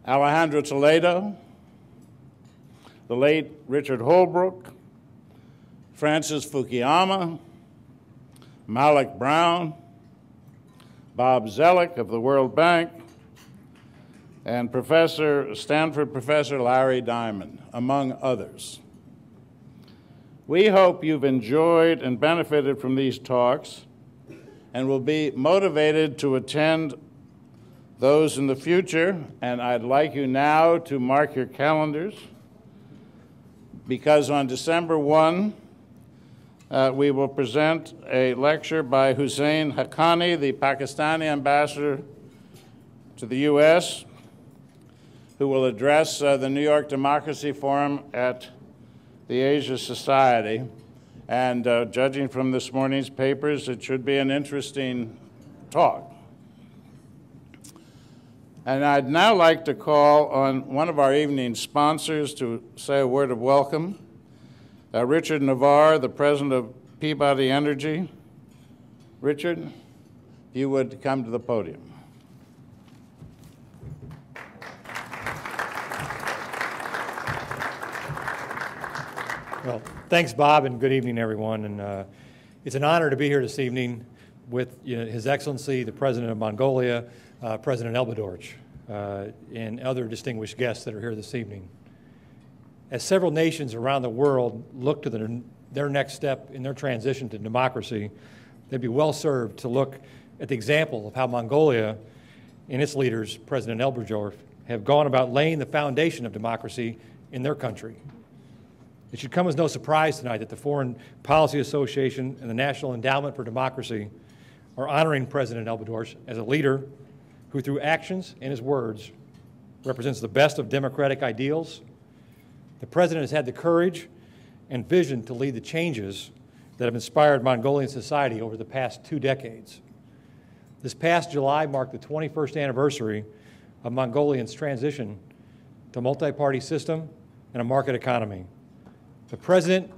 Alejandro Toledo, the late Richard Holbrooke, Francis Fukuyama, Malik Brown, Bob Zellick of the World Bank, and Stanford Professor Larry Diamond, among others. We hope you've enjoyed and benefited from these talks and will be motivated to attend those in the future. And I'd like you now to mark your calendars, because on December 1, we will present a lecture by Hussein Haqqani, the Pakistani ambassador to the U.S., who will address the New York Democracy Forum at the Asia Society. And judging from this morning's papers, it should be an interesting talk. And I'd now like to call on one of our evening sponsors to say a word of welcome, Richard Navarre, the president of Peabody Energy. Richard, if you would come to the podium. Well, thanks, Bob, and good evening, everyone. And it's an honor to be here this evening with His Excellency, the President of Mongolia, President Elbegdorj, and other distinguished guests that are here this evening. As several nations around the world look to their next step in their transition to democracy, they'd be well served to look at the example of how Mongolia and its leaders, President Elbegdorj, have gone about laying the foundation of democracy in their country. It should come as no surprise tonight that the Foreign Policy Association and the National Endowment for Democracy are honoring President Elbegdorj as a leader who, through actions and his words, represents the best of democratic ideals. The President has had the courage and vision to lead the changes that have inspired Mongolian society over the past 2 decades. This past July marked the 21st anniversary of Mongolia's transition to a multi-party system and a market economy. The President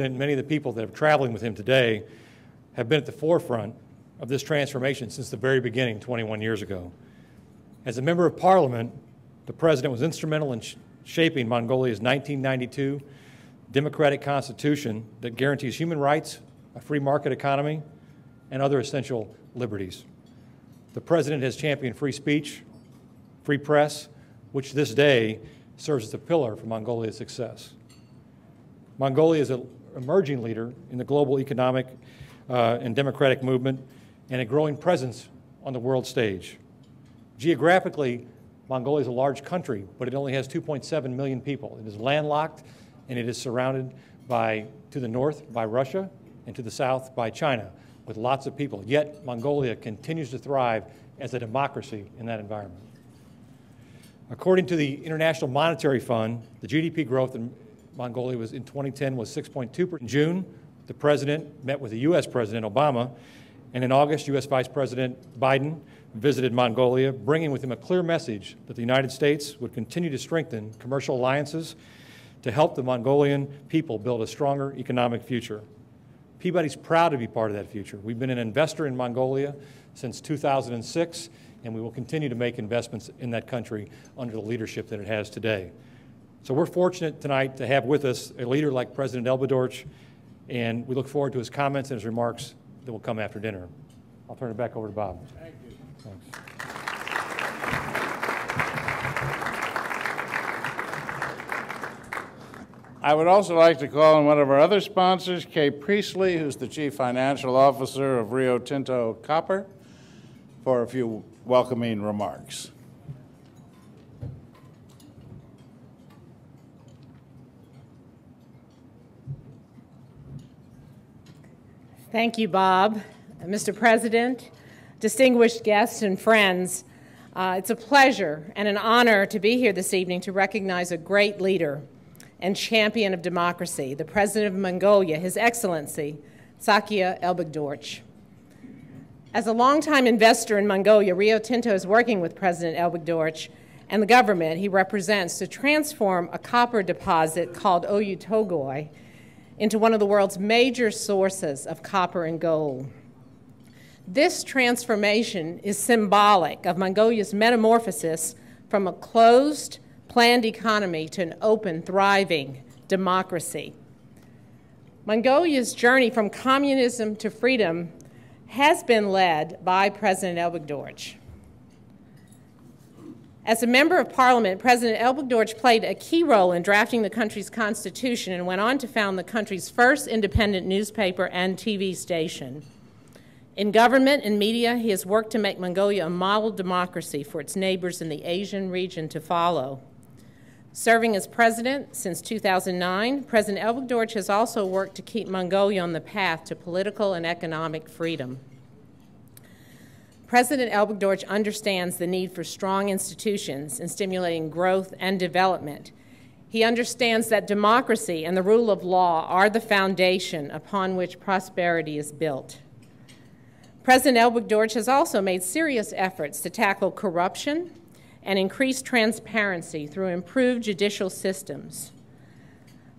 and many of the people that are traveling with him today have been at the forefront of this transformation since the very beginning 21 years ago. As a member of Parliament, the President was instrumental in shaping Mongolia's 1992 democratic constitution that guarantees human rights, a free market economy, and other essential liberties. The President has championed free speech, free press, which this day serves as a pillar for Mongolia's success. Mongolia is an emerging leader in the global economic and democratic movement and a growing presence on the world stage. Geographically, Mongolia is a large country, but it only has 2.7 million people. It is landlocked, and it is surrounded by, to the north, by Russia, and to the south by China, with lots of people. Yet, Mongolia continues to thrive as a democracy in that environment. According to the International Monetary Fund, the GDP growth in Mongolia in 2010 was 6.2%. In June, the President met with the U.S. President Obama, and in August, U.S. Vice President Biden visited Mongolia, bringing with him a clear message that the United States would continue to strengthen commercial alliances to help the Mongolian people build a stronger economic future. Peabody's proud to be part of that future. We've been an investor in Mongolia since 2006, and we will continue to make investments in that country under the leadership that it has today. So we're fortunate tonight to have with us a leader like President Elbegdorj, and we look forward to his comments and his remarks that will come after dinner. I'll turn it back over to Bob. Thank you. Thanks. I would also like to call on one of our other sponsors, Kay Priestley, who's the Chief Financial Officer of Rio Tinto Copper, for a few welcoming remarks. Thank you, Bob. Mr. President, distinguished guests and friends, it's a pleasure and an honor to be here this evening to recognize a great leader and champion of democracy, the President of Mongolia, His Excellency, Tsakhiagiin Elbegdorj. As a longtime investor in Mongolia, Rio Tinto is working with President Elbegdorj and the government he represents to transform a copper deposit called Oyu Tolgoi into one of the world's major sources of copper and gold. This transformation is symbolic of Mongolia's metamorphosis from a closed, planned economy to an open, thriving democracy. Mongolia's journey from communism to freedom has been led by President Elbegdorj. As a member of parliament, President Elbegdorj played a key role in drafting the country's constitution and went on to found the country's first independent newspaper and TV station. In government and media, he has worked to make Mongolia a model democracy for its neighbors in the Asian region to follow. Serving as president since 2009, President Elbegdorj has also worked to keep Mongolia on the path to political and economic freedom. President Elbegdorj understands the need for strong institutions in stimulating growth and development. He understands that democracy and the rule of law are the foundation upon which prosperity is built. President Elbegdorj has also made serious efforts to tackle corruption and increase transparency through improved judicial systems.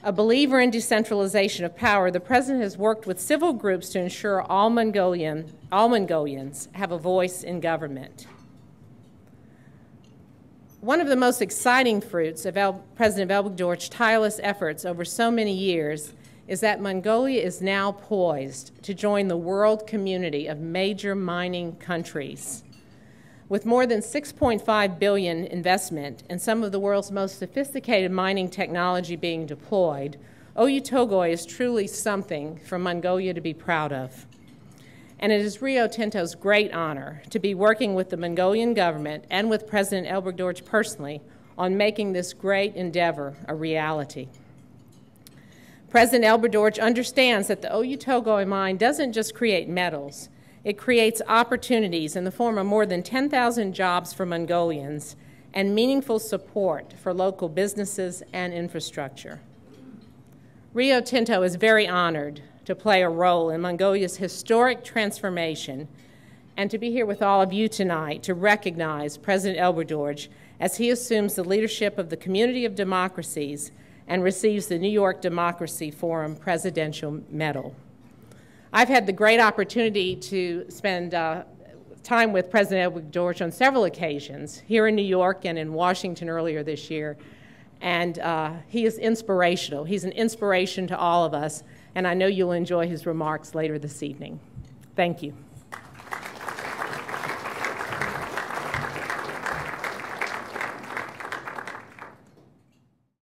A believer in decentralization of power, the President has worked with civil groups to ensure all Mongolians have a voice in government. One of the most exciting fruits of President Elbegdorj's tireless efforts over so many years is that Mongolia is now poised to join the world community of major mining countries. With more than $6.5 billion investment and some of the world's most sophisticated mining technology being deployed, Oyu Tolgoi is truly something for Mongolia to be proud of. And it is Rio Tinto's great honor to be working with the Mongolian government and with President Elbegdorj personally on making this great endeavor a reality. President Elbegdorj understands that the Oyu Tolgoi mine doesn't just create metals. It creates opportunities in the form of more than 10,000 jobs for Mongolians and meaningful support for local businesses and infrastructure. Rio Tinto is very honored to play a role in Mongolia's historic transformation and to be here with all of you tonight to recognize President Elbegdorj as he assumes the leadership of the community of democracies and receives the New York Democracy Forum Presidential Medal. I've had the great opportunity to spend time with President Elbegdorj on several occasions, here in New York and in Washington earlier this year, and he is inspirational. He's an inspiration to all of us, and I know you'll enjoy his remarks later this evening. Thank you.